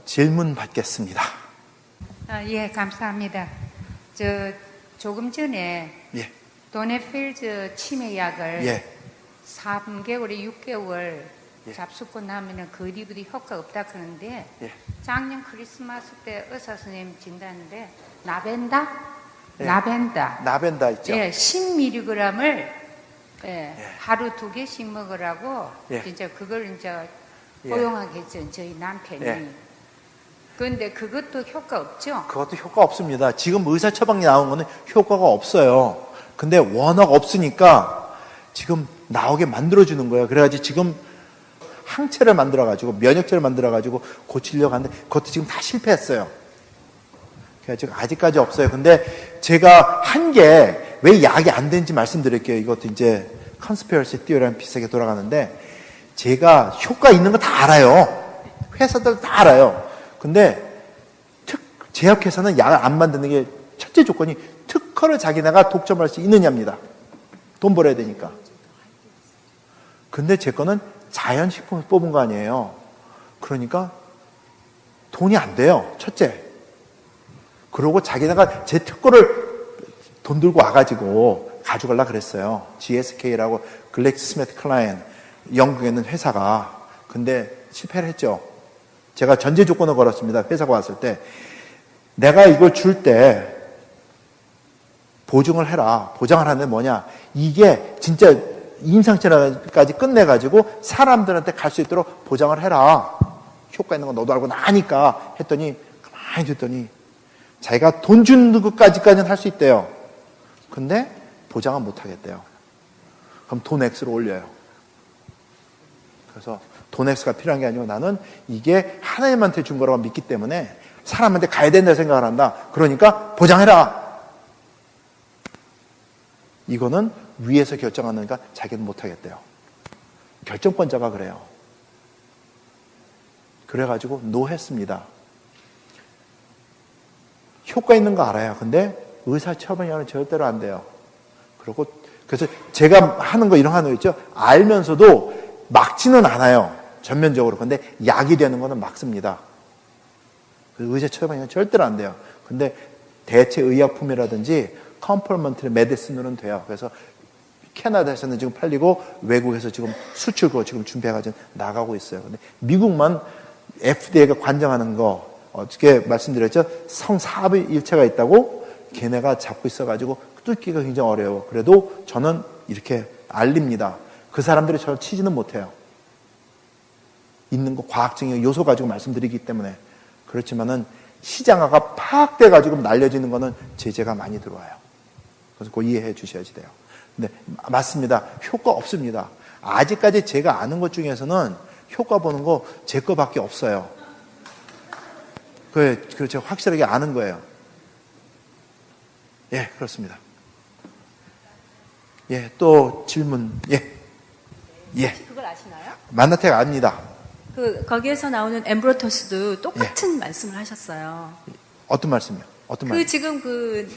질문 받겠습니다. 예, 감사합니다. 조금 전에 예. 도네필즈 치매약을 예. 3개월에 6개월 예. 잡수고 나면은 그리부디 효과 없다 그러는데 예. 작년 크리스마스 때 의사 선생님 진단인데 나벤다? 예. 나벤다 있죠? 예, 10mg을 예. 하루 2개씩 먹으라고 예. 진짜 그걸 이제 예. 허용하겠죠, 저희 남편이. 예. 그런데 그것도 효과 없죠? 그것도 효과 없습니다. 지금 의사 처방이 나온 거는 효과가 없어요. 근데 워낙 없으니까 지금 나오게 만들어주는 거예요. 그래가지고 지금 항체를 만들어가지고 면역체를 만들어가지고 고치려고 하는데 그것도 지금 다 실패했어요. 그래가지고 아직까지 없어요. 근데 제가 한 게 왜 약이 안 되는지 말씀드릴게요. 이것도 이제 컨스피러시 티어리랑 비슷하게 돌아가는데 제가 효과 있는 거 다 알아요. 회사들 다 알아요. 근데 제약회사는 약을 안 만드는 게 첫째 조건이 특허를 자기네가 독점할 수 있느냐입니다. 돈 벌어야 되니까. 근데 제 거는 자연식품을 뽑은 거 아니에요. 그러니까 돈이 안 돼요. 첫째. 그러고 자기네가 제 특허를 돈 들고 와가지고 가져가려고 그랬어요. GSK라고 글렉스스미스클라인 영국에 있는 회사가. 근데 실패를 했죠. 제가 전제 조건을 걸었습니다. 회사가 왔을 때. 내가 이걸 줄 때 보증을 해라. 보장을 하는 뭐냐. 이게 진짜 임상치료까지 끝내가지고 사람들한테 갈 수 있도록 보장을 해라. 효과 있는 거 너도 알고 나니까 했더니 가만히 듣더니 자기가 돈 주는 것까지는 할 수 있대요. 근데 보장은 못 하겠대요. 그럼 돈 X로 올려요. 그래서 돈 X가 필요한 게 아니고 나는 이게 하나님한테 준 거라고 믿기 때문에 사람한테 가야 된다 생각을 한다. 그러니까 보장해라. 이거는 위에서 결정하니까 자기는 못 하겠대요. 결정권자가 그래요. 그래가지고 노 했습니다. 효과 있는 거 알아요. 근데 의사 처방이라는 절대로 안 돼요. 그래서 제가 하는 거 이런 거 있죠. 알면서도 막지는 않아요. 전면적으로. 근데 약이 되는 거는 막습니다. 의사 처방이 절대로 안 돼요. 근데 대체 의약품이라든지 컴플리먼터리 메디슨으로는 돼요. 그래서 캐나다에서는 지금 팔리고 외국에서 지금 수출 거 지금 준비해가지고 나가고 있어요. 근데 미국만 FDA가 관장하는 거 어떻게 말씀드렸죠? 성사합의 일체가 있다고 걔네가 잡고 있어가지고 뚫기가 굉장히 어려워요. 그래도 저는 이렇게 알립니다. 그 사람들이 저를 치지는 못해요. 있는 거 과학적인 요소 가지고 말씀드리기 때문에. 그렇지만은 시장화가 파악돼가지고 날려지는 거는 제재가 많이 들어와요. 그래서 그거 이해해 주셔야지 돼요. 근데 맞습니다. 효과 없습니다. 아직까지 제가 아는 것 중에서는 효과 보는 거 제 거밖에 없어요. 그걸 제가 확실하게 아는 거예요. 예, 그렇습니다. 예, 또 질문. 예. 그걸 아시나요? 만나텍 압니다. 거기에서 나오는 엠브로토스도 똑같은 말씀을 하셨어요. 어떤 말씀이요? 지금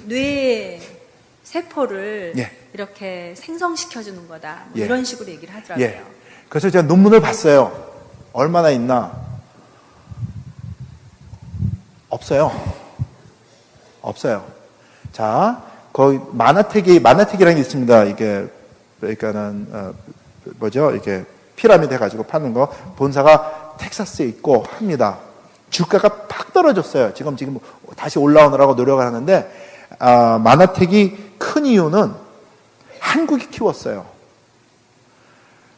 뇌 세포를 예. 이렇게 생성시켜주는 거다. 예. 이런 식으로 얘기를 하더라고요. 예. 그래서 제가 논문을 봤어요. 얼마나 있나? 없어요. 자, 거기 만화책이라는 게 있습니다. 이게, 그러니까는, 이게 피라미드 해가지고 파는 거. 본사가 텍사스에 있고 합니다. 주가가 팍 떨어졌어요. 지금 다시 올라오느라고 노력을 하는데, 만화책이 큰 이유는 한국이 키웠어요.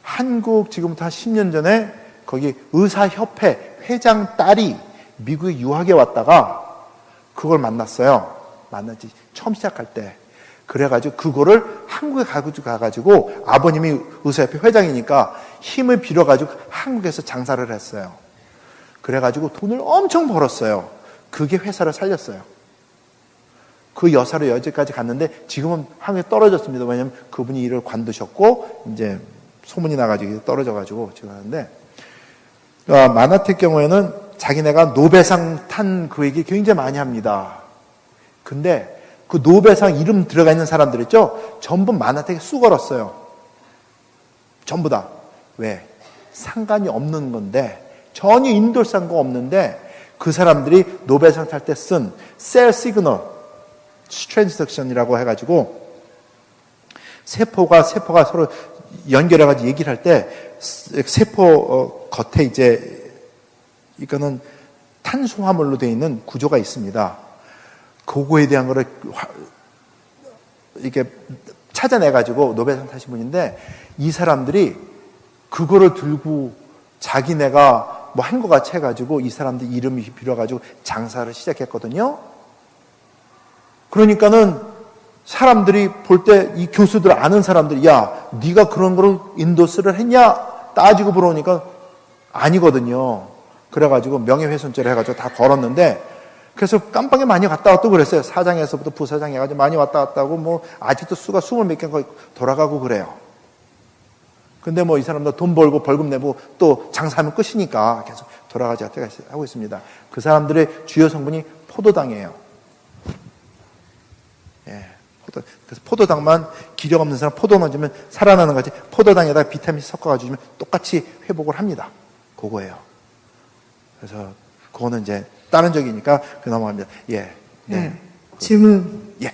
한국 지금부터 한 10년 전에 거기 의사협회 회장 딸이 미국에 유학에 왔다가 그걸 만났어요. 만났지. 처음 시작할 때. 그래가지고 그거를 한국에 가가지고 아버님이 의사협회 회장이니까 힘을 빌어가지고 한국에서 장사를 했어요. 그래가지고 돈을 엄청 벌었어요. 그게 회사를 살렸어요. 그 여사로 여기까지 갔는데 지금은 한국에 떨어졌습니다. 왜냐하면 그분이 일을 관두셨고 이제 소문이 나가지고 떨어져가지고 지금 하는데 만화텍 경우에는 자기네가 노벨상 탄 그 얘기 굉장히 많이 합니다. 근데 그 노벨상 이름 들어가 있는 사람들 있죠? 전부 만화텍에 쑥 걸었어요. 전부 다. 왜? 상관이 없는 건데 전혀 인도상과 없는데 그 사람들이 노벨상 탈 때 쓴 셀 시그널 트랜스덕션이라고 해가지고 세포가 서로 연결해가지고 얘기를 할 때 세포 겉에 이제 이거는 탄수화물로 되어 있는 구조가 있습니다. 그거에 대한 거를 이렇게 찾아내가지고 노벨상 타신 분인데 이 사람들이 그거를 들고 자기네가 뭐 한 것 같이 해가지고 이 사람들 이름이 빌어가지고 장사를 시작했거든요. 그러니까는 사람들이 볼 때 이 교수들 아는 사람들이 야 네가 그런 거를 인도스를 했냐 따지고 물어보니까 아니거든요. 그래가지고 명예훼손죄를 해가지고 다 걸었는데 그래서 깜빵에 많이 갔다 왔다고 그랬어요. 사장에서부터 부사장 해가지고 많이 왔다 갔다 하고 뭐 아직도 수가 20몇 개가 돌아가고 그래요. 근데 뭐 이 사람들 돈 벌고 벌금 내고 또 장사하면 끝이니까 계속 돌아가지 하고 있습니다. 그 사람들의 주요 성분이 포도당이에요. 예. 그래서 포도당만 기력 없는 사람 포도 넣어주면 살아나는 거지 포도당에다가 비타민 섞어가지고 주면 똑같이 회복을 합니다. 그거예요. 그래서 그거는 이제 다른 적이니까 그 넘어갑니다. 예. 네. 질문. 예.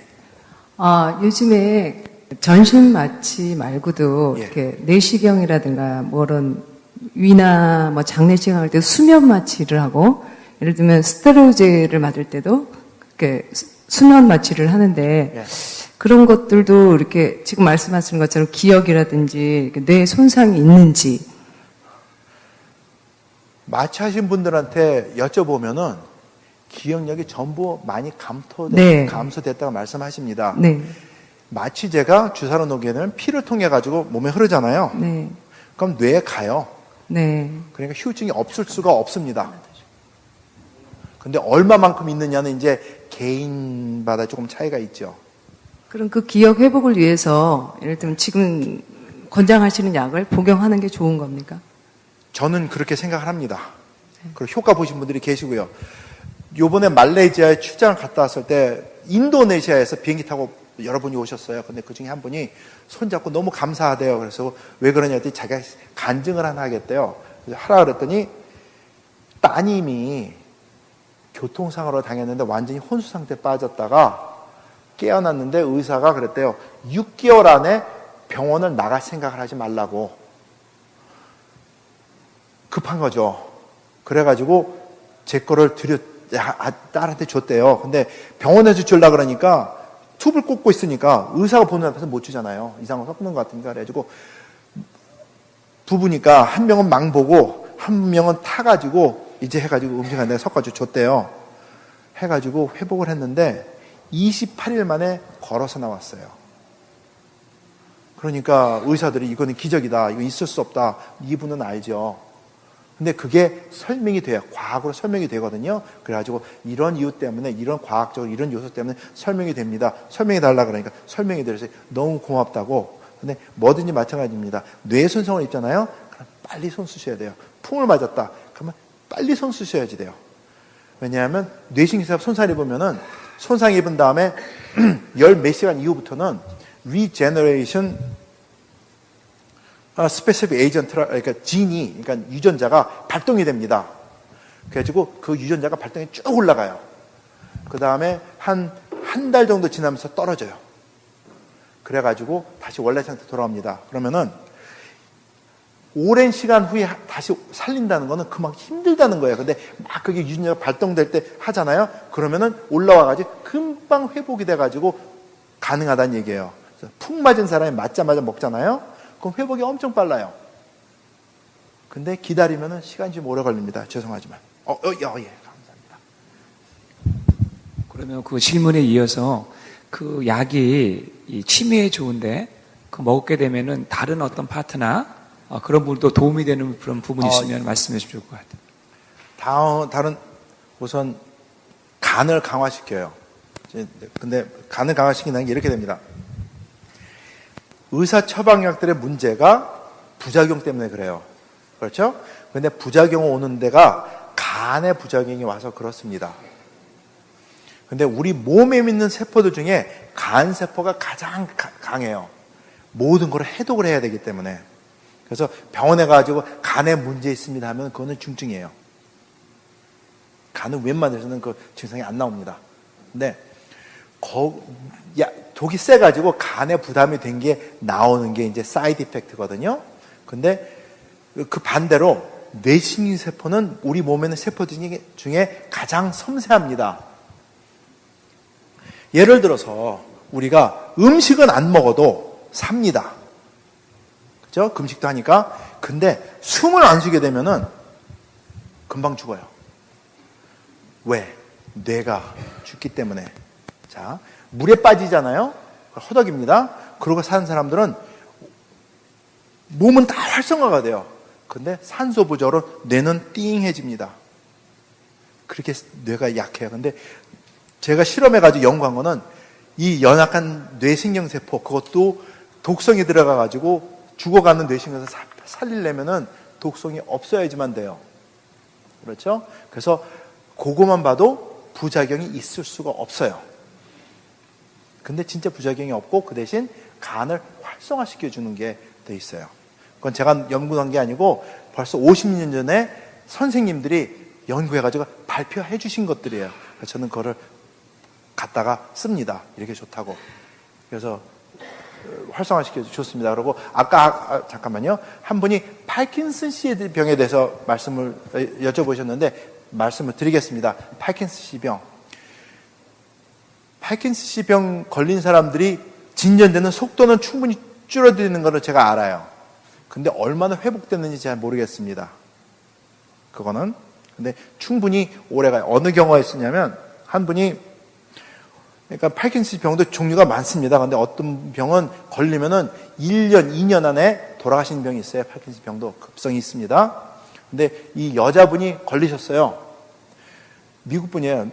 요즘에 전신 마취 말고도 예. 이렇게 내시경이라든가 뭐 이런 위나 뭐 장내시경 할 때 수면 마취를 하고 예를 들면 스테로이드를 맞을 때도 이렇게 수면 마취를 하는데 예. 그런 것들도 이렇게 지금 말씀하시는 것처럼 기억이라든지 이렇게 뇌 손상이 있는지 마취하신 분들한테 여쭤보면은 기억력이 전부 많이 네. 감소됐다고 말씀하십니다. 네. 마취제가 주사로 놓게 되면 피를 통해 가지고 몸에 흐르잖아요. 네. 그럼 뇌에 가요. 네. 그러니까 후유증이 없을 수가 없습니다. 근데 얼마만큼 있느냐는 이제 개인마다 조금 차이가 있죠. 그럼 그 기억 회복을 위해서 예를 들면 지금 권장하시는 약을 복용하는 게 좋은 겁니까? 저는 그렇게 생각을 합니다. 그리고 효과 보신 분들이 계시고요. 요번에 말레이시아에 출장을 갔다 왔을 때 인도네시아에서 비행기 타고 여러분이 오셨어요. 근데 그 중에 한 분이 손잡고 너무 감사하대요. 그래서 왜 그러냐 했더니 자기가 간증을 하나 하겠대요. 그래서 하라 그랬더니 따님이 교통사고로 당했는데 완전히 혼수 상태에 빠졌다가 깨어났는데 의사가 그랬대요. 6개월 안에 병원을 나갈 생각을 하지 말라고. 급한 거죠. 그래가지고 제 거를 딸한테 줬대요. 근데 병원에서 주려고 그러니까 튜브를 꽂고 있으니까 의사가 보는 앞에서 못 주잖아요. 이상한 거 섞는 것 같으니까. 그래가지고 부부니까 한 명은 망보고 한 명은 타가지고 이제 해가지고 음식을 내가 섞어가지고 줬대요. 해가지고 회복을 했는데 28일 만에 걸어서 나왔어요. 그러니까 의사들이 이거는 기적이다. 이거 있을 수 없다. 이분은 알죠. 근데 그게 설명이 돼요. 과학으로 설명이 되거든요. 그래가지고 이런 이유 때문에 이런 과학적으로 이런 요소 때문에 설명이 됩니다. 설명해 달라 그러니까 설명이 돼서 너무 고맙다고. 근데 뭐든지 마찬가지입니다. 뇌 손상을 입잖아요. 그럼 빨리 손 쓰셔야 돼요. 풍을 맞았다. 그러면 빨리 손 쓰셔야지 돼요. 왜냐하면 뇌신경쇠가 손상을 입으면은 손상 입은 다음에 열 몇 시간 이후부터는 리제너레이션 스페시픽 에이전트라, 그러니까 진이, 그러니까 유전자가 발동이 됩니다. 그래가지고 그 유전자가 발동이 쭉 올라가요. 그 다음에 한 달 정도 지나면서 떨어져요. 그래가지고 다시 원래 상태 돌아옵니다. 그러면은 오랜 시간 후에 다시 살린다는 거는 그만큼 힘들다는 거예요. 근데 막 그게 유전자가 발동될 때 하잖아요. 그러면은 올라와가지고 금방 회복이 돼가지고 가능하다는 얘기예요. 푹 맞은 사람이 맞자마자 먹잖아요. 그럼 회복이 엄청 빨라요. 근데 기다리면은 시간이 좀 오래 걸립니다. 죄송하지만. 예, 감사합니다. 그러면 그 질문에 이어서 그 약이 이 치매에 좋은데 그 먹게 되면은 다른 어떤 파트나 그런 부분도 도움이 되는 그런 부분이 있으면 말씀해 주실 것 같아요. 다른 우선 간을 강화시켜요. 근데 간을 강화시킨다는 게 이렇게 됩니다. 의사 처방약들의 문제가 부작용 때문에 그래요. 그렇죠? 근데 부작용이 오는 데가 간의 부작용이 와서 그렇습니다. 근데 우리 몸에 있는 세포들 중에 간 세포가 가장 강해요. 모든 걸 해독을 해야 되기 때문에. 그래서 병원에 가가지고 간에 문제 있습니다 하면 그거는 중증이에요. 간은 웬만해서는 그 증상이 안 나옵니다. 근데 독이 세가지고 간에 부담이 된 게 나오는 게 이제 사이드 이펙트거든요. 근데 그 반대로 뇌신경세포는 우리 몸에 있는 세포 중에 가장 섬세합니다. 예를 들어서 우리가 음식은 안 먹어도 삽니다. 그죠? 금식도 하니까. 근데 숨을 안 쉬게 되면은 금방 죽어요. 왜? 뇌가 죽기 때문에. 자, 물에 빠지잖아요? 허덕입니다. 그러고 사는 사람들은 몸은 다 활성화가 돼요. 근데 산소 부족으로 뇌는 띵해집니다. 그렇게 뇌가 약해요. 근데 제가 실험해가지고 연구한 거는 이 연약한 뇌신경세포, 그것도 독성이 들어가가지고 죽어가는 뇌신경세포 살리려면은 독성이 없어야지만 돼요. 그렇죠? 그래서 그거만 봐도 부작용이 있을 수가 없어요. 근데 진짜 부작용이 없고 그 대신 간을 활성화시켜주는 게 돼 있어요. 그건 제가 연구한 게 아니고 벌써 50년 전에 선생님들이 연구해가지고 발표해 주신 것들이에요. 그래서 저는 그거를 갖다가 씁니다. 이렇게 좋다고. 그래서 활성화시켜 줬습니다. 그리고 아까 잠깐만요. 한 분이 파킨슨씨 병에 대해서 말씀을 여쭤보셨는데 말씀을 드리겠습니다. 파킨슨씨 병. 파킨슨씨 병 걸린 사람들이 진전되는 속도는 충분히 줄어드는 것을 제가 알아요. 근데 얼마나 회복됐는지 잘 모르겠습니다. 그거는. 근데 충분히 오래가요. 어느 경우가 있었냐면 한 분이 그러니까 파킨슨 병도 종류가 많습니다. 근데 어떤 병은 걸리면은 1년, 2년 안에 돌아가시는 병이 있어요. 파킨슨 병도 급성이 있습니다. 근데 이 여자분이 걸리셨어요. 미국 분이에요.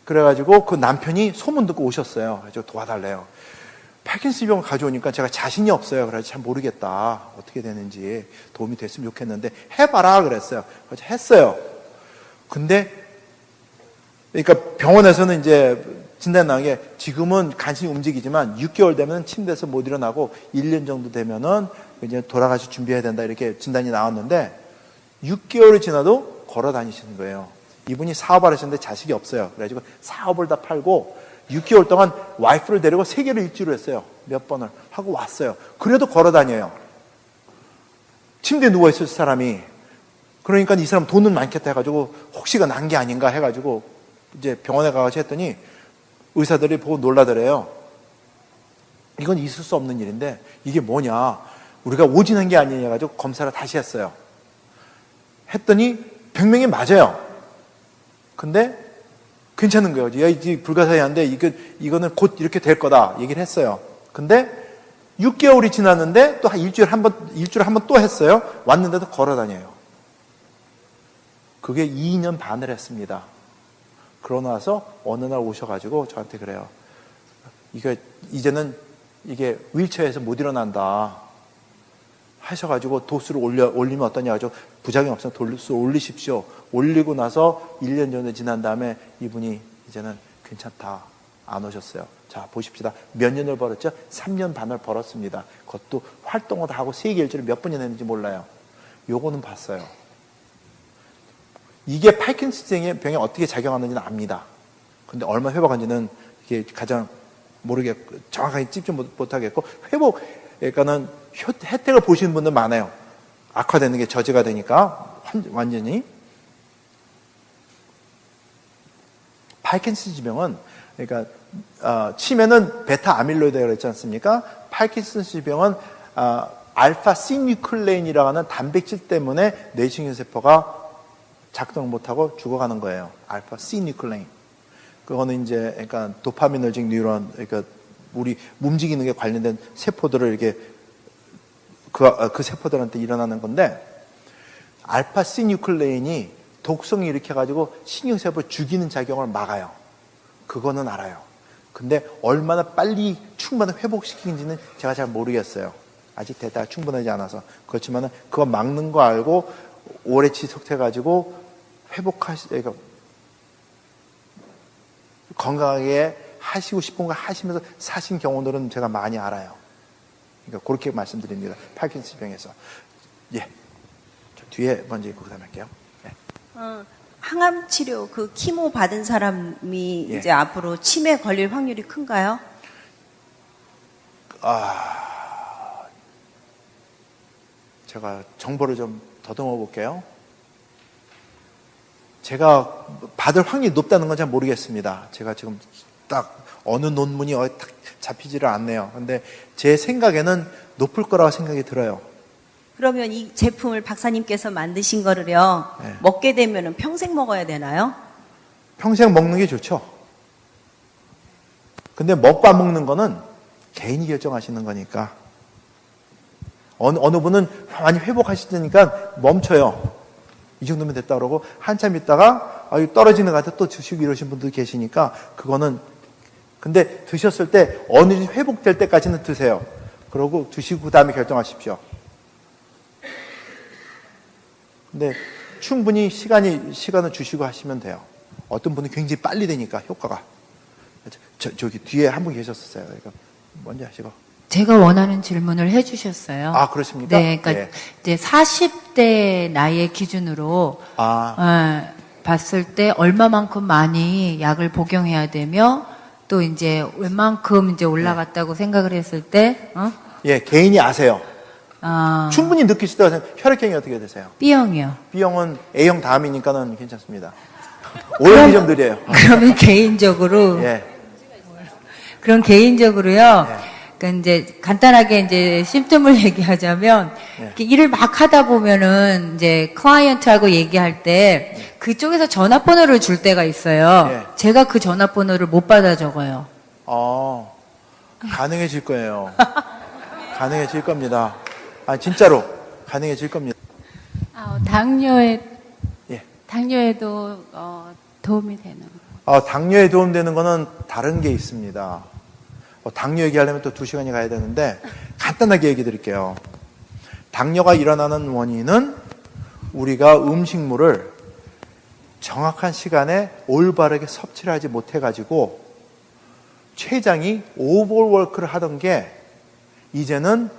그래가지고 그 남편이 소문 듣고 오셨어요. 그래서 도와달래요. 파킨슨 병을 가져오니까 제가 자신이 없어요. 그래서 잘 모르겠다. 어떻게 되는지 도움이 됐으면 좋겠는데 해봐라 그랬어요. 그래서 했어요. 근데 그러니까 병원에서는 이제 진단 나온 게 지금은 간신히 움직이지만 6개월 되면 침대에서 못 일어나고 1년 정도 되면은 이제 돌아가실 준비해야 된다 이렇게 진단이 나왔는데 6개월이 지나도 걸어 다니시는 거예요. 이분이 사업을 하셨는데 자식이 없어요. 그래가지고 사업을 다 팔고 6개월 동안 와이프를 데리고 세계를 일주를 했어요. 몇 번을 하고 왔어요. 그래도 걸어 다녀요. 침대에 누워있을 사람이. 그러니까 이 사람 돈은 많겠다 해가지고 혹시가 난 게 아닌가 해가지고 이제 병원에 가서 했더니 의사들이 보고 놀라더래요. 이건 있을 수 없는 일인데 이게 뭐냐. 우리가 오진한 게 아니냐 해가지고 검사를 다시 했어요. 했더니 병명이 맞아요. 근데 괜찮은 거예요. 야, 이게 불가사의한데 이거는 곧 이렇게 될 거다 얘기를 했어요. 근데 6개월이 지났는데 또 일주일에 한 번 또 했어요. 왔는데도 걸어 다녀요. 그게 2년 반을 했습니다. 그러고 나서 어느 날 오셔가지고 저한테 그래요. 이제는 이게 휠체어에서 못 일어난다. 하셔가지고 도수를 올리면 어떠냐 가지고 부작용 없으면 도수를 올리십시오. 올리고 나서 1년 정도 지난 다음에 이분이 이제는 괜찮다. 안 오셨어요. 자, 보십시다. 몇 년을 벌었죠? 3년 반을 벌었습니다. 그것도 활동을 다 하고 세계 일주를 몇 번이나 했는지 몰라요. 요거는 봤어요. 이게 파킨슨 병에 어떻게 작용하는지는 압니다. 근데 얼마 회복한지는 이게 가장 정확하게 찝지 못하겠고, 그러니까는 혜택을 보시는 분들 많아요. 악화되는 게 저지가 되니까, 완전히. 파킨슨 병은, 그러니까, 치매는 베타 아밀로이드라고 그랬지 않습니까? 파킨슨 병은, 알파 시뉴클레인이라고 하는 단백질 때문에 뇌신경세포가 작동 못하고 죽어가는 거예요. 알파 시뉴클레인. 그거는 이제, 그러니까 도파미너직 뉴런, 그러니까 우리 움직이는 게 관련된 세포들을 이렇게 그 세포들한테 일어나는 건데, 알파 시뉴클레인이 독성을 일으켜가지고 신경세포를 죽이는 작용을 막아요. 그거는 알아요. 근데 얼마나 빨리 충분히 회복시키는지는 제가 잘 모르겠어요. 아직 데이터가 충분하지 않아서. 그렇지만은 그거 막는 거 알고 오래 지속해가지고 그러니까 건강하게 하시고 싶은 거 하시면서 사신 경우들은 제가 많이 알아요. 그러니까 그렇게 말씀드립니다. 파킨슨 병에서. 예. 저 뒤에 먼저 읽고 그다음에 할게요. 네. 항암 치료 그 키모 받은 사람이 예. 이제 앞으로 치매 걸릴 확률이 큰가요? 제가 정보를 좀 더듬어 볼게요. 제가 받을 확률이 높다는 건 잘 모르겠습니다. 제가 지금 딱 어느 논문이 딱 잡히지를 않네요. 근데 제 생각에는 높을 거라고 생각이 들어요. 그러면 이 제품을 박사님께서 만드신 거를요, 네. 먹게 되면은 평생 먹어야 되나요? 평생 먹는 게 좋죠. 근데 먹고 안 먹는 거는 개인이 결정하시는 거니까. 어느 분은 많이 회복하시니까 멈춰요. 이 정도면 됐다 그러고 한참 있다가 떨어지는 것 같아 또 드시고 이러신 분도 계시니까 그거는 근데 드셨을 때 어느 정도 회복될 때까지는 드세요. 그러고 드시고 그다음에 결정하십시오. 근데 충분히 시간을 주시고 하시면 돼요. 어떤 분은 굉장히 빨리 되니까 효과가. 저기 뒤에 한 분 계셨었어요. 그러니까 먼저 하시고. 제가 원하는 질문을 해주셨어요. 아, 그렇습니까? 네, 그러니까 이제 40대 나이의 기준으로 봤을 때 얼마만큼 많이 약을 복용해야 되며 또 이제 웬만큼 이제 올라갔다고 생각을 했을 때, 예, 개인이 아세요. 아, 충분히 느끼실 때 혈액형이 어떻게 되세요? B형이요. B형은 A형 다음이니까는 괜찮습니다. O형이 좀 느려요. 그러면 개인적으로, 예. 그럼 개인적으로요. 그러니까 이제 간단하게 이제 심점을 얘기하자면 이렇게 일을 막 하다 보면은 이제 클라이언트하고 얘기할 때 그쪽에서 전화번호를 줄 때가 있어요. 예. 제가 그 전화번호를 못 받아 적어요. 가능해질 거예요. 가능해질 겁니다. 진짜로 가능해질 겁니다. 당뇨에도 도움이 되는. 당뇨에 도움되는 거는 다른 게 있습니다. 당뇨 얘기하려면 또 2시간이 가야 되는데 간단하게 얘기 드릴게요. 당뇨가 일어나는 원인은 우리가 음식물을 정확한 시간에 올바르게 섭취를 하지 못해가지고 췌장이 오버워크를 하던 게 이제는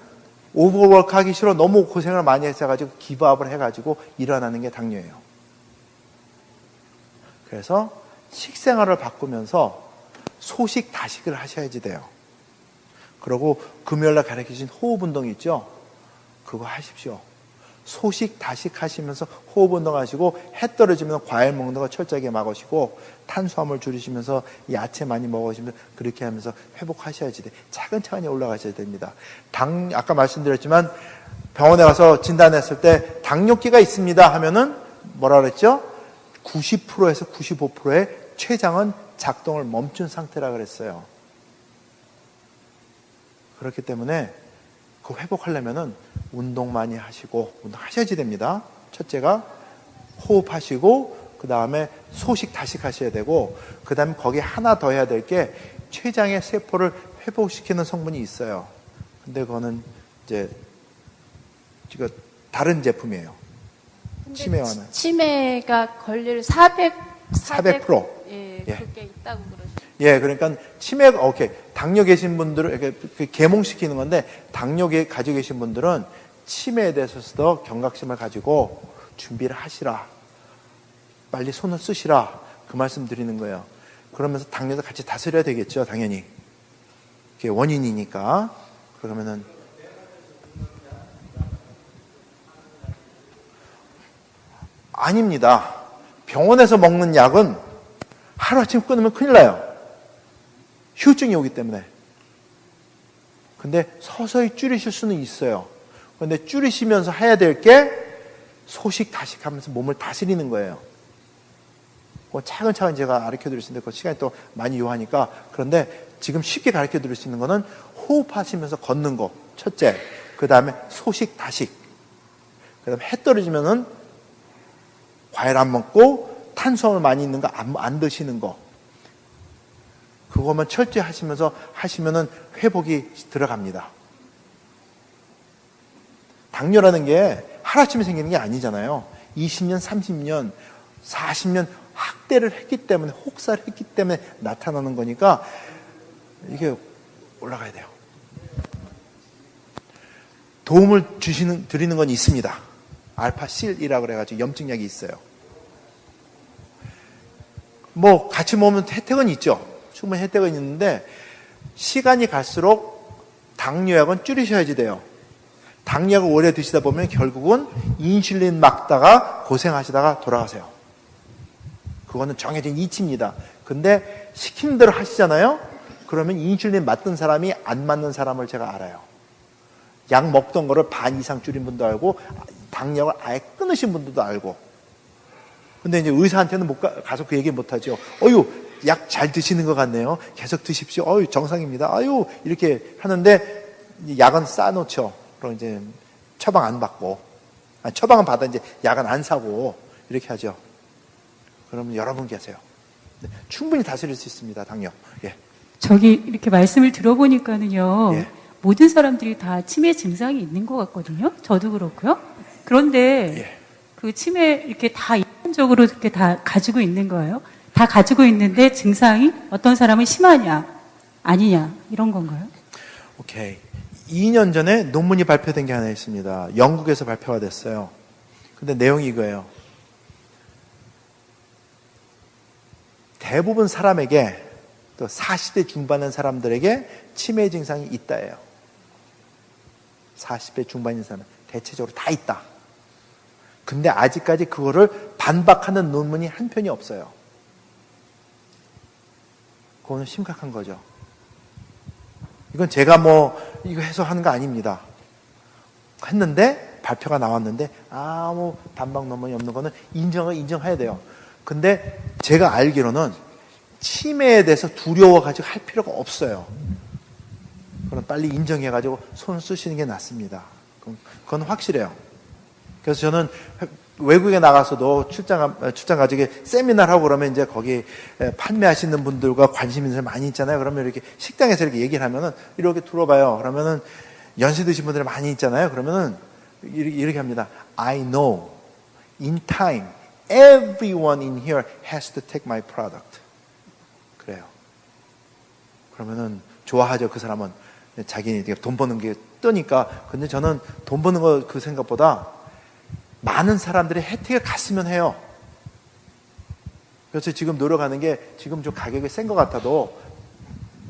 오버워크 하기 싫어 너무 고생을 많이 했어가지고 기브업을 해가지고 일어나는 게 당뇨예요. 그래서 식생활을 바꾸면서 소식 다식을 하셔야지 돼요. 그리고 금요일날 가르쳐주신 호흡 운동 있죠? 그거 하십시오. 소식 다식 하시면서 호흡 운동 하시고 해 떨어지면 과일 먹는 거 철저하게 막으시고 탄수화물 줄이시면서 야채 많이 먹으시면서 그렇게 하면서 회복하셔야지 돼. 차근차근히 올라가셔야 됩니다. 아까 말씀드렸지만 병원에 가서 진단했을 때 당뇨기가 있습니다 하면은 뭐라 그랬죠? 90%에서 95%의 췌장은 작동을 멈춘 상태라 그랬어요. 그렇기 때문에 그 회복하려면은 운동 많이 하시고 운동하셔야지 됩니다. 첫째가 호흡하시고 그 다음에 소식 다식 하셔야 되고 그 다음에 거기에 하나 더 해야 될 게 췌장의 세포를 회복시키는 성분이 있어요. 근데 그거는 이제 다른 제품이에요. 치매와는 치매가 걸릴 400%. 예, 예. 그게 있다고 그러죠. 예, 그러니까 치매가 오케이. 당뇨 계신 분들은 이렇게 계몽시키는 건데 당뇨 가지고 계신 분들은 치매에 대해서도 경각심을 가지고 준비를 하시라. 빨리 손을 쓰시라. 그 말씀 드리는 거예요. 그러면서 당뇨도 같이 다스려야 되겠죠, 당연히. 그게 원인이니까. 그러면은 아닙니다. 병원에서 먹는 약은 하루아침에 끊으면 큰일 나요. 후유증이 오기 때문에. 근데 서서히 줄이실 수는 있어요. 그런데 줄이시면서 해야 될 게 소식 다식하면서 몸을 다스리는 거예요. 그건 차근차근 제가 가르쳐 드릴 수 있는데 그 시간이 또 많이 요하니까. 그런데 지금 쉽게 가르쳐 드릴 수 있는 거는 호흡하시면서 걷는 거 첫째. 그 다음에 소식 다식. 그 다음에 해 떨어지면은 과일 안 먹고 탄수화물 많이 있는 거 안 드시는 거. 그것만 철저히 하시면서 하시면은 회복이 들어갑니다. 당뇨라는 게 하루아침에 생기는 게 아니잖아요. 20년, 30년, 40년 학대를 했기 때문에, 혹사를 했기 때문에 나타나는 거니까 이게 올라가야 돼요. 도움을 드리는 건 있습니다. 알파실이라고 그래가지고 염증약이 있어요. 뭐 같이 먹으면 혜택은 있죠. 충분히 혜택은 있는데 시간이 갈수록 당뇨약은 줄이셔야지 돼요. 당뇨약을 오래 드시다 보면 결국은 인슐린 맞다가 고생하시다가 돌아가세요. 그거는 정해진 이치입니다. 근데 시킨 대로 하시잖아요. 그러면 인슐린 맞던 사람이 안 맞는 사람을 제가 알아요. 약 먹던 거를 반 이상 줄인 분도 알고 당력을 아예 끊으신 분들도 알고. 근데 이제 의사한테는 가서 그 얘기 못 하죠. 어유, 약 잘 드시는 것 같네요. 계속 드십시오. 어유, 정상입니다. 아유, 이렇게 하는데 약은 싸놓죠. 그럼 이제 처방 안 받고, 처방은 받아 이제 약은 안 사고 이렇게 하죠. 그러면 여러분 계세요. 충분히 다스릴 수 있습니다. 당력. 예. 저기 이렇게 말씀을 들어보니까는요. 예. 모든 사람들이 다 치매 증상이 있는 것 같거든요. 저도 그렇고요. 그런데 예. 그 치매 이렇게 다 일반적으로 이렇게 다 가지고 있는 거예요. 다 가지고 있는데 증상이 어떤 사람은 심하냐 아니냐 이런 건가요? 오케이. 2년 전에 논문이 발표된 게 하나 있습니다. 영국에서 발표가 됐어요. 근데 내용이 이거예요. 대부분 사람에게 또 40대 중반의 사람들에게 치매 증상이 있다예요. 40대 중반인 사람은 대체적으로 다 있다. 근데 아직까지 그거를 반박하는 논문이 한 편이 없어요. 그거는 심각한 거죠. 이건 제가 이거 해석하는 거 아닙니다. 했는데 발표가 나왔는데 아무 반박 논문이 없는 거는 인정해야 돼요. 근데 제가 알기로는 치매에 대해서 두려워가지고 할 필요가 없어요. 그럼 빨리 인정해가지고 손 쓰시는 게 낫습니다. 그건 확실해요. 그래서 저는 외국에 나가서도 출장 가지고 세미나를 하고 그러면 이제 거기 판매하시는 분들과 관심 있는 사람 많이 있잖아요. 그러면 이렇게 식당에서 이렇게 얘기를 하면은 이렇게 들어봐요. 그러면은 연세 드신 분들 많이 있잖아요. 그러면은 이렇게 합니다. I know in time everyone in here has to take my product. 그래요. 그러면은 좋아하죠. 그 사람은 자기 돈 버는 게 뜨니까. 근데 저는 돈 버는 거 그 생각보다 많은 사람들이 혜택을 갔으면 해요. 그래서 지금 노력하는 게 지금 좀 가격이 센 것 같아도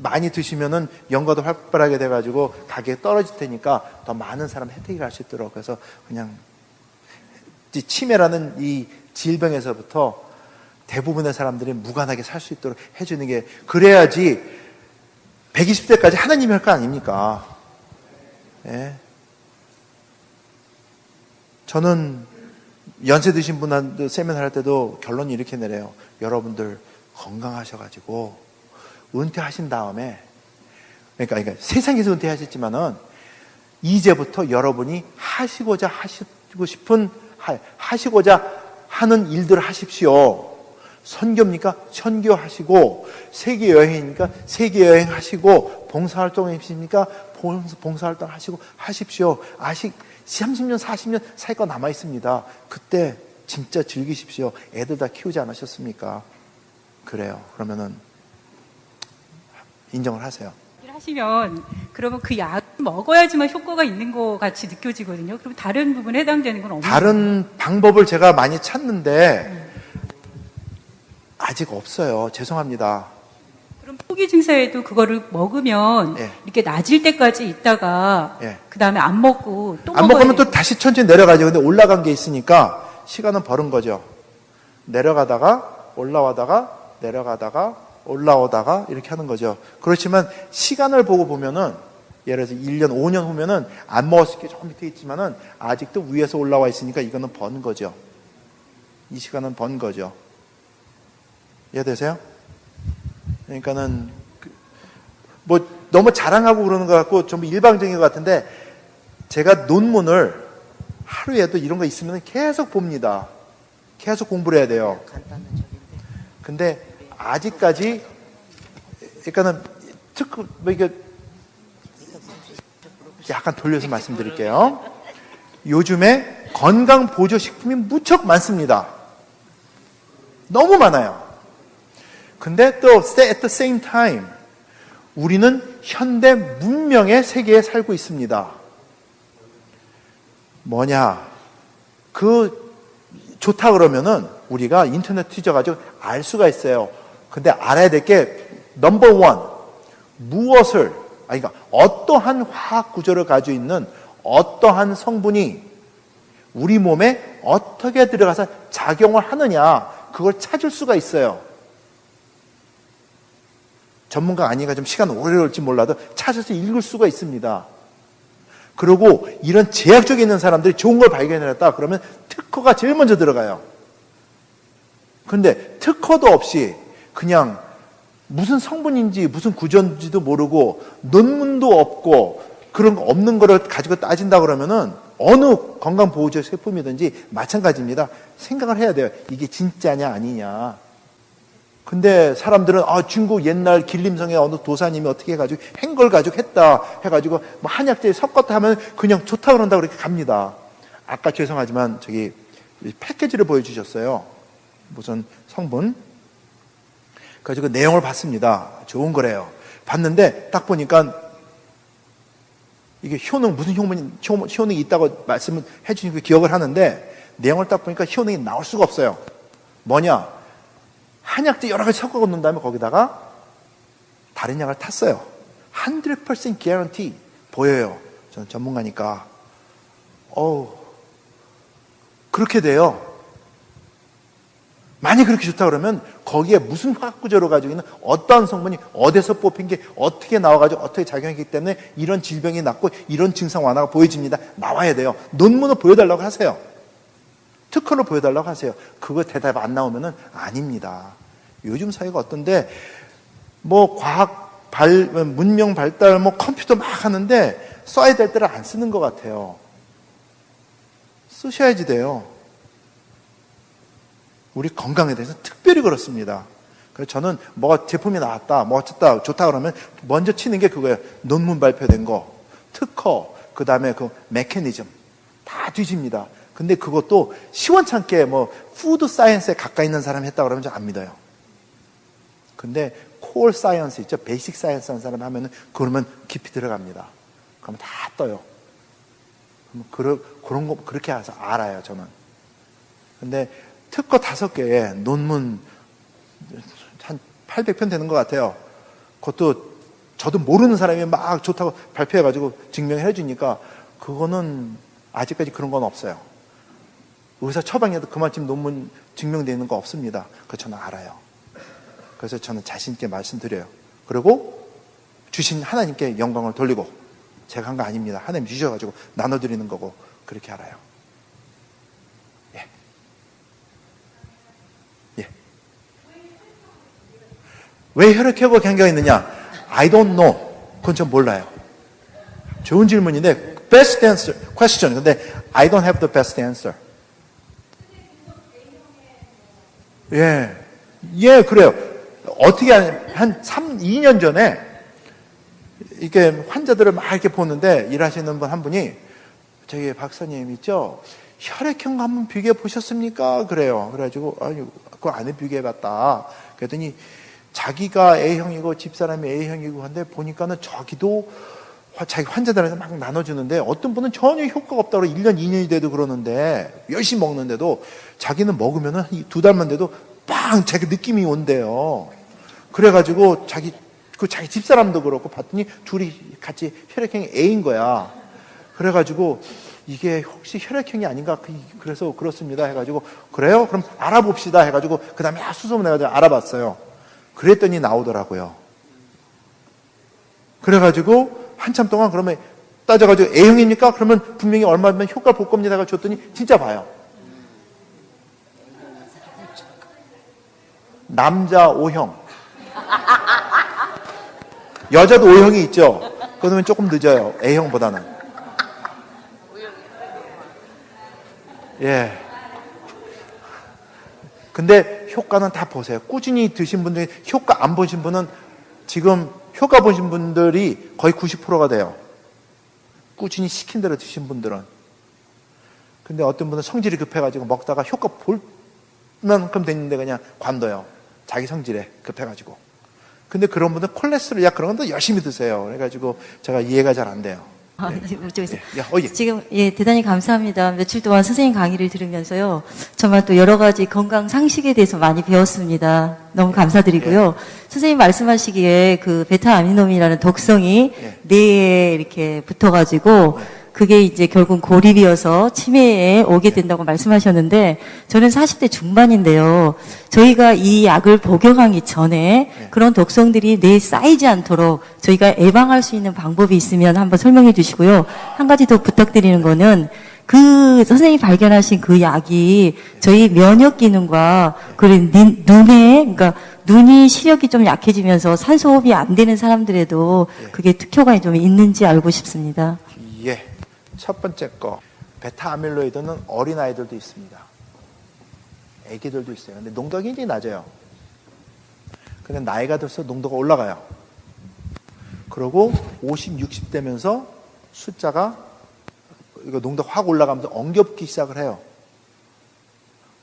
많이 드시면은 연가도 활발하게 돼가지고 가격이 떨어질 테니까 더 많은 사람 혜택이 갈 수 있도록. 그래서 그냥 치매라는 이 질병에서부터 대부분의 사람들이 무관하게 살 수 있도록 해주는 게, 그래야지 120세까지 하나님이 할 거 아닙니까? 예. 저는 연세 드신 분한테 세미나 할 때도 결론이 이렇게 내려요. 여러분들 건강하셔가지고 은퇴하신 다음에, 그러니까 세상에서 은퇴하셨지만은 이제부터 여러분이 하시고자 하는 일들을 하십시오. 선교입니까? 선교하시고, 세계 여행이니까 세계 여행 하시고, 봉사활동이십니까? 봉사활동 하시고 하십시오. 30년, 40년 살 거 남아 있습니다. 그때 진짜 즐기십시오. 애들 다 키우지 않으셨습니까? 그래요. 그러면은 인정을 하세요. 하시면 그러면 그 약을 먹어야지만 효과가 있는 것 같이 느껴지거든요. 그럼 다른 부분에 해당되는 건 없나요? 다른 방법을 제가 많이 찾는데 아직 없어요. 죄송합니다. 그럼 포기 증세에도 그거를 먹으면 예. 이렇게 낮을 때까지 있다가 예. 그 다음에 안 먹고 또 안 먹어야 먹으면 또 되고. 다시 천천히 내려가죠. 근데 올라간 게 있으니까 시간은 버는 거죠. 내려가다가 올라오다가 내려가다가 올라오다가 이렇게 하는 거죠. 그렇지만 시간을 보고 보면은 예를 들어서 1년, 5년 후면은 안 먹었을 게 조금 밑에 있지만은 아직도 위에서 올라와 있으니까 이거는 번 거죠. 이 시간은 번 거죠. 이해되세요? 그러니까는 너무 자랑하고 그러는 것 같고 좀 일방적인 것 같은데, 제가 논문을 하루에도 이런 거 있으면 계속 봅니다. 계속 공부를 해야 돼요. 근데 아직까지 그러니까는 이게 약간 돌려서 말씀드릴게요. 요즘에 건강 보조 식품이 무척 많습니다. 너무 많아요. 근데 또 at the same time 우리는 현대 문명의 세계에 살고 있습니다. 뭐냐? 좋다 그러면은 우리가 인터넷 뒤져가지고 알 수가 있어요. 근데 알아야 될 게 넘버 원, 무엇을, 그러니까 어떠한 화학 구조를 가지고 있는 어떠한 성분이 우리 몸에 어떻게 들어가서 작용을 하느냐, 그걸 찾을 수가 있어요. 전문가 아니니까 좀 시간 오래 걸릴지 몰라도 찾아서 읽을 수가 있습니다. 그리고 이런 제약 쪽에 있는 사람들이 좋은 걸 발견해냈다 그러면 특허가 제일 먼저 들어가요. 근데 특허도 없이 그냥 무슨 성분인지 무슨 구조인지도 모르고 논문도 없고 그런 거 없는 거를 가지고 따진다 그러면은 어느 건강보호제 제품이든지 마찬가지입니다. 생각을 해야 돼요. 이게 진짜냐 아니냐. 근데 사람들은 중국 옛날 길림성의 어느 도사님이 어떻게 해가지고 행걸 가지고 했다 해가지고 뭐 한약재 섞었다 하면 그냥 좋다 그런다 그렇게 갑니다. 아까 죄송하지만 저기 패키지를 보여주셨어요. 무슨 성분. 그래가지고 내용을 봤습니다. 좋은 거래요. 봤는데 딱 보니까 이게 효능 무슨 효능이 있다고 말씀을 해주시고 기억을 하는데 내용을 딱 보니까 효능이 나올 수가 없어요. 뭐냐? 한약재 여러 가지 섞어 놓은 다음에 거기다가 다른 약을 탔어요. 100% guarantee 보여요. 저는 전문가니까. 그렇게 돼요. 만약 그렇게 좋다 그러면 거기에 무슨 화학구조로 가지고 있는 어떤 성분이 어디서 뽑힌 게 어떻게 나와가지고 어떻게 작용했기 때문에 이런 질병이 낫고 이런 증상 완화가 보여집니다. 나와야 돼요. 논문을 보여달라고 하세요. 특허를 보여달라고 하세요. 그거 대답 안 나오면은 아닙니다. 요즘 사회가 어떤데 뭐 과학 문명 발달 뭐 컴퓨터 막 하는데 써야 될 때를 안 쓰는 것 같아요. 쓰셔야지 돼요. 우리 건강에 대해서 특별히 그렇습니다. 그래서 저는 뭐가 제품이 나왔다, 뭐 어쨌다, 좋다 그러면 먼저 치는 게 그거예요. 논문 발표된 거, 특허, 그 다음에 그 메커니즘 다 뒤집니다. 근데 그것도 시원찮게 뭐 푸드 사이언스에 가까이 있는 사람이 했다 그러면 저 안 믿어요. 근데 콜 사이언스 있죠? 베이직 사이언스 하는 사람 하면은 그러면 깊이 들어갑니다. 그러면 다 떠요. 그런 거 그렇게 해서 알아요, 저는. 근데 특허 5개에 논문 한 800편 되는 것 같아요. 그것도 저도 모르는 사람이 막 좋다고 발표해가지고 증명해 주니까 그거는 아직까지 그런 건 없어요. 의사 처방에도 그만큼 논문 증명되어 있는 거 없습니다. 그거 저는 알아요. 그래서 저는 자신 있게 말씀드려요. 그리고 주신 하나님께 영광을 돌리고 제가 한 거 아닙니다. 하나님 주셔가지고 나눠드리는 거고 그렇게 알아요. 예. 예. 왜 혈액형과 관계가 있느냐? I don't know. 그건 전 몰라요. 좋은 질문인데 best answer question. 근데 I don't have the best answer. 예. 예, 그래요. 어떻게 한 2년 전에 이렇게 환자들을 막 이렇게 보는데 일하시는 분 한 분이 저기 박사님 있죠? 혈액형 한번 비교해 보셨습니까? 그래요. 그래가지고 아니 그거 안 비교해 봤다. 그랬더니 자기가 A형이고 집사람이 A형이고 한데 보니까는 저기도 자기 환자들한테 막 나눠주는데 어떤 분은 전혀 효과가 없다고 1년, 2년이 돼도 그러는데 열심히 먹는데도 자기는 먹으면은 2달만 돼도 빵! 자기 느낌이 온대요. 그래가지고 자기 집사람도 그렇고 봤더니 둘이 같이 혈액형이 A인 거야. 그래가지고 이게 혹시 혈액형이 아닌가? 그래서 그렇습니다. 해가지고 그래요? 그럼 알아봅시다. 해가지고 그 다음에 수소문해가지고 알아봤어요. 그랬더니 나오더라고요. 그래가지고 한참 동안 그러면 따져가지고 A형입니까? 그러면 분명히 얼마면 효과를 볼 겁니다. 해가 줬더니 진짜 봐요. 남자 O형. 여자도 O형이 있죠. 그러면 조금 늦어요. A형보다는. 예. 근데 효과는 다 보세요. 꾸준히 드신 분 중에 효과 안 보신 분은 지금 효과 보신 분들이 거의 90%가 돼요. 꾸준히 시킨 대로 드신 분들은. 근데 어떤 분은 성질이 급해가지고 먹다가 효과 볼 만큼 됐는데 그냥 관둬요. 자기 성질에 급해가지고. 근데 그런 분들 콜레스테롤 약 그런 건 또 열심히 드세요. 그래가지고 제가 이해가 잘 안 돼요. 이쪽에서. 예. 지금 대단히 감사합니다. 며칠 동안 선생님 강의를 들으면서요, 정말 또 여러 가지 건강 상식에 대해서 많이 배웠습니다. 너무 감사드리고요. 선생님 말씀하시기에 그 베타아미노민이라는 독성이 뇌에 이렇게 붙어가지고 그게 이제 결국 고립이어서 치매에 오게 된다고 말씀하셨는데, 저는 40대 중반인데요. 저희가 이 약을 복용하기 전에 그런 독성들이 뇌에 쌓이지 않도록 저희가 예방할 수 있는 방법이 있으면 한번 설명해 주시고요. 한 가지 더 부탁드리는 거는, 그 선생님이 발견하신 그 약이 저희 면역 기능과 그러니까 눈이 시력이 좀 약해지면서 산소 호흡이 안 되는 사람들에도 그게 특효가 좀 있는지 알고 싶습니다. 예. 첫 번째 거, 베타아밀로이드는 어린아이들도 있습니다. 애기들도 있어요. 근데 농도가 굉장히 낮아요. 근데 나이가 들어서 농도가 올라가요. 그리고 50, 60 되면서 숫자가 이거 농도가 확 올라가면서 엉겨붙기 시작을 해요.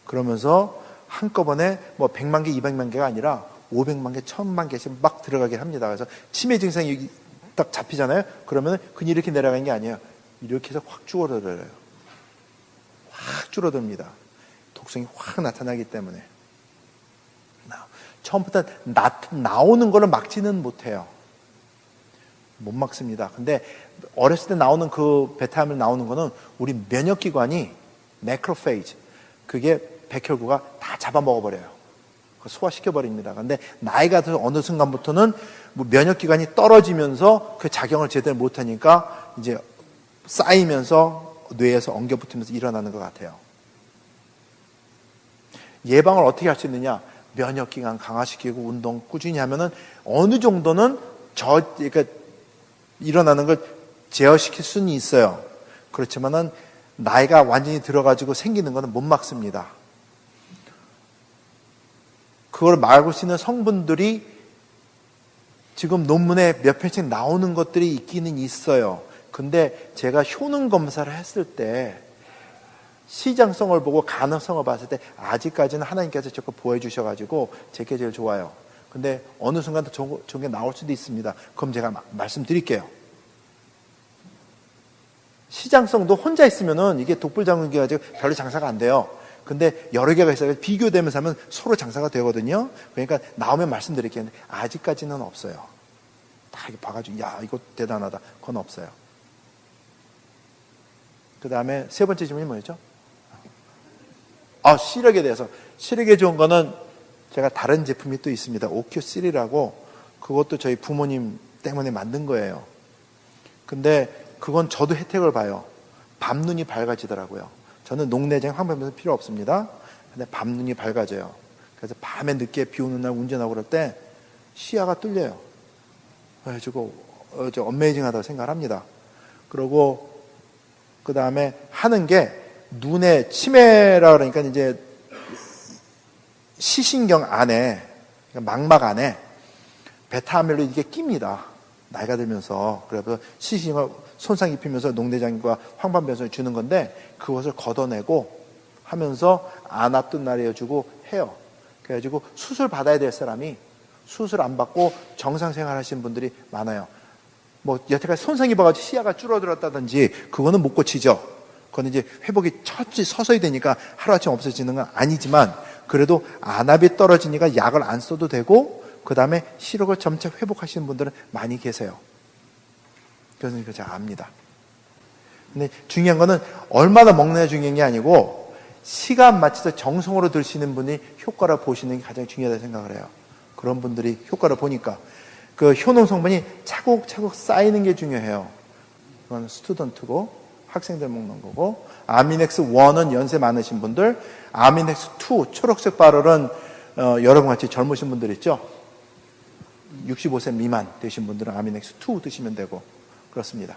그러면서 한꺼번에 뭐 100만 개, 200만 개가 아니라 500만 개, 1000만 개씩 막 들어가게 합니다. 그래서 치매 증상이 딱 잡히잖아요. 그러면 그냥 이렇게 내려가는 게 아니에요. 이렇게 해서 확 줄어들어요. 확 줄어듭니다. 독성이 확 나타나기 때문에. 처음부터 나오는 거를 막지는 못해요. 못 막습니다. 근데 어렸을 때 나오는 그 베타아밀 나오는 거는 우리 면역기관이 매크로페이지, 그게 백혈구가 다 잡아먹어버려요. 소화시켜버립니다. 근데 나이가 들어서 어느 순간부터는 뭐 면역기관이 떨어지면서 그 작용을 제대로 못하니까 이제 쌓이면서 뇌에서 엉겨붙으면서 일어나는 것 같아요. 예방을 어떻게 할 수 있느냐? 면역기관 강화시키고 운동 꾸준히 하면은 어느 정도는 그러니까 일어나는 걸 제어시킬 수는 있어요. 그렇지만은 나이가 완전히 들어가지고 생기는 거는 못 막습니다. 그걸 막을 수 있는 성분들이 지금 논문에 몇 편씩 나오는 것들이 있기는 있어요. 근데 제가 효능 검사를 했을 때 시장성을 보고 가능성을 봤을 때 아직까지는 하나님께서 자꾸 보여주셔가지고 제게 제일 좋아요. 근데 어느 순간 더 좋은 게 나올 수도 있습니다. 그럼 제가 말씀드릴게요. 시장성도 혼자 있으면은 이게 독불장군기 가지고 별로 장사가 안 돼요. 근데 여러 개가 있어요. 비교되면서 하면 서로 장사가 되거든요. 그러니까 나오면 말씀드릴게요. 아직까지는 없어요. 다 이거 봐가지고 야 이거 대단하다. 그건 없어요. 그 다음에 세 번째 질문이 뭐였죠? 시력에 대해서. 시력에 좋은 거는 제가 다른 제품이 또 있습니다. 오큐3라고, 그것도 저희 부모님 때문에 만든 거예요. 근데 그건 저도 혜택을 봐요. 밤눈이 밝아지더라고요. 저는 녹내장 황반변성 필요 없습니다. 근데 밤눈이 밝아져요. 그래서 밤에 늦게 비 오는 날 운전하고 그럴 때 시야가 뚫려요. 그래가지고 어메이징하다고 생각을 합니다. 그리고 그 다음에 하는 게 눈에 치매라 그러니까 이제 시신경 안에, 그러니까 망막 안에 베타아밀로이드 이게 낍니다. 나이가 들면서. 그래서 시신경을 손상 입히면서 녹내장과 황반변성을 주는 건데 그것을 걷어내고 하면서 안 아픈 날이어주고 해요. 그래가지고 수술 받아야 될 사람이 수술 안 받고 정상 생활 하시는 분들이 많아요. 뭐 여태까지 손상 입어가지고 시야가 줄어들었다든지 그거는 못 고치죠. 그건 이제 회복이 천천히 서서히 되니까 하루아침 없어지는 건 아니지만 그래도 안압이 떨어지니까 약을 안 써도 되고 그 다음에 시력을 점차 회복하시는 분들은 많이 계세요. 그래서 제가 압니다. 근데 중요한 거는 얼마나 먹느냐 중요한 게 아니고 시간 맞춰서 정성으로 드시는 분이 효과를 보시는 게 가장 중요하다고 생각을 해요. 그런 분들이 효과를 보니까 그 효능 성분이 차곡차곡 쌓이는 게 중요해요. 그건 스튜던트고 학생들 먹는 거고, 아미넥스 1은 연세 많으신 분들, 아미넥스 2 초록색 바를은 여러분 같이 젊으신 분들 있죠? 65세 미만 되신 분들은 아미넥스 2 드시면 되고 그렇습니다.